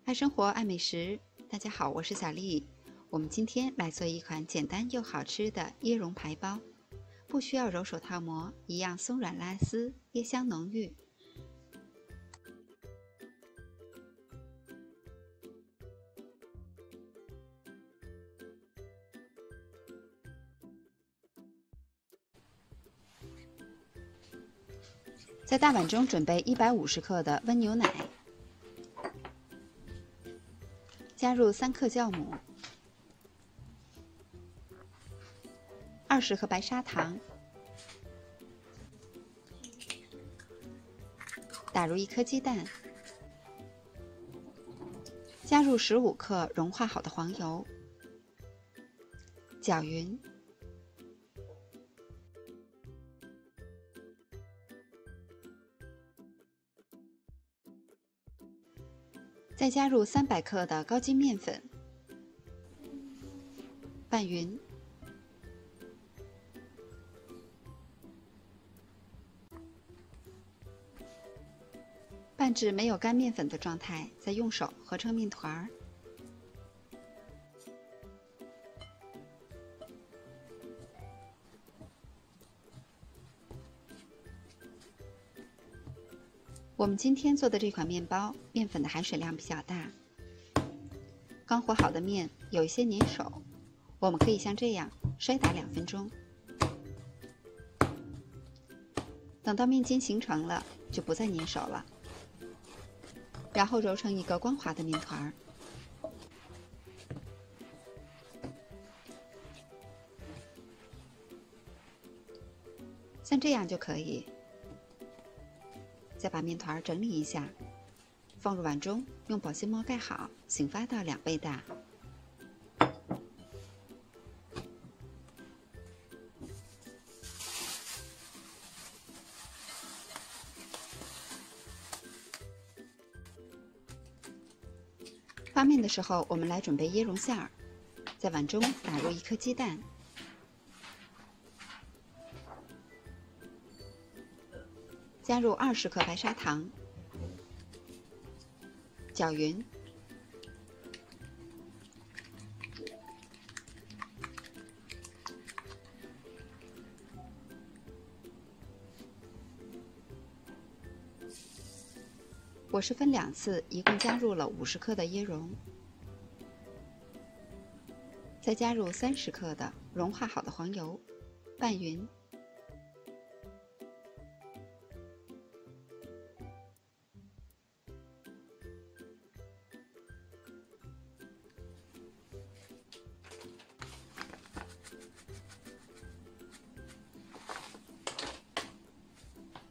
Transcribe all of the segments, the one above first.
爱生活，爱美食。大家好，我是小丽。我们今天来做一款简单又好吃的椰蓉排包，不需要揉手套膜，一样松软拉丝，椰香浓郁。在大碗中准备150克的温牛奶，加入3克酵母，20克白砂糖，打入1颗鸡蛋，加入15克融化好的黄油，搅匀。再加入300克的高筋面粉，拌匀。拌至没有干面粉的状态，再用手合成面团儿。我们今天做的这款面包，面粉的含水量比较大，刚和好的面有一些粘手，我们可以像这样摔打2分钟。等到面筋形成了，就不再粘手了。然后揉成一个光滑的面团儿，像这样就可以。再把面团整理一下，放入碗中，用保鲜膜盖好，醒发到2倍大。发面的时候，我们来准备椰蓉馅儿，在碗中打入1颗鸡蛋，加入20克白砂糖，搅匀。我是分2次，一共加入了50克的椰蓉，再加入30克的融化好的黄油，拌匀。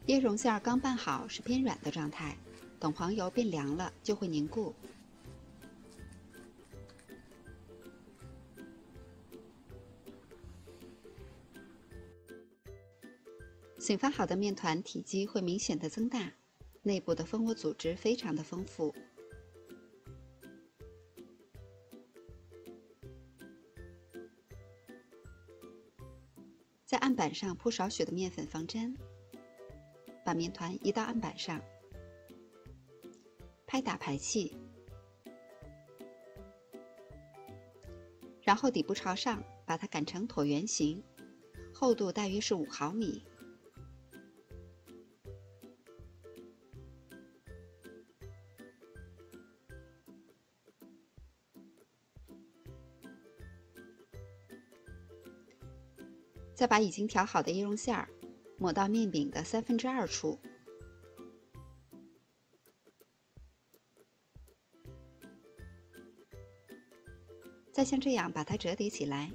椰蓉馅儿刚拌好是偏软的状态，等黄油变凉了就会凝固。醒发好的面团体积会明显的增大，内部的蜂窝组织非常的丰富。在案板上铺少许的面粉防粘，把面团移到案板上，拍打排气，然后底部朝上，把它擀成椭圆形，厚度大约是5毫米。再把已经调好的椰蓉馅儿抹到面饼的2/3处，再像这样把它折叠起来。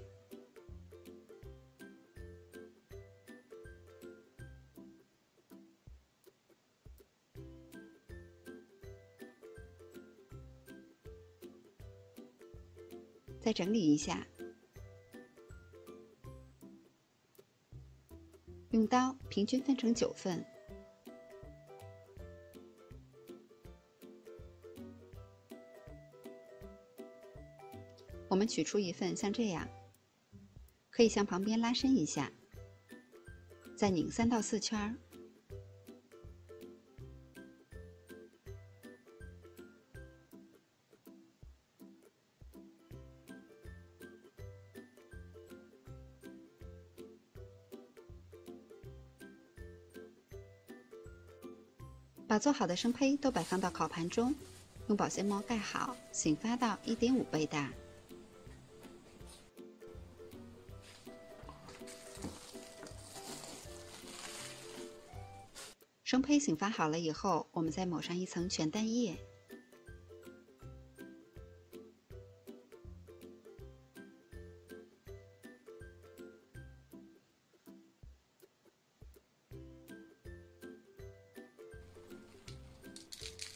再整理一下，用刀平均分成9份。我们取出一份，像这样，可以向旁边拉伸一下，再拧3到4圈。把做好的生胚都摆放到烤盘中，用保鲜膜盖好，醒发到1.5倍大。生胚醒发好了以后，我们再抹上一层全蛋液。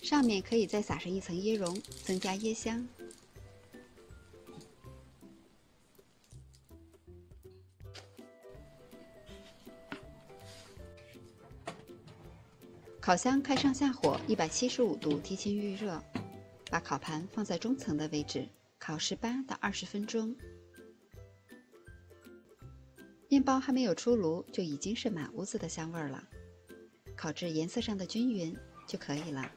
上面可以再撒上一层椰蓉，增加椰香。烤箱开上下火，175度提前预热，把烤盘放在中层的位置，烤18到20分钟。面包还没有出炉，就已经是满屋子的香味儿了。烤至颜色上的均匀就可以了。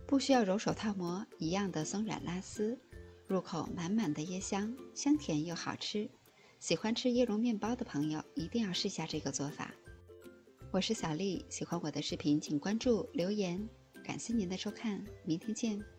不需要揉手套膜，一样的松软拉丝，入口满满的椰香，香甜又好吃。喜欢吃椰蓉面包的朋友一定要试下这个做法。我是小丽，喜欢我的视频请关注留言，感谢您的收看，明天见。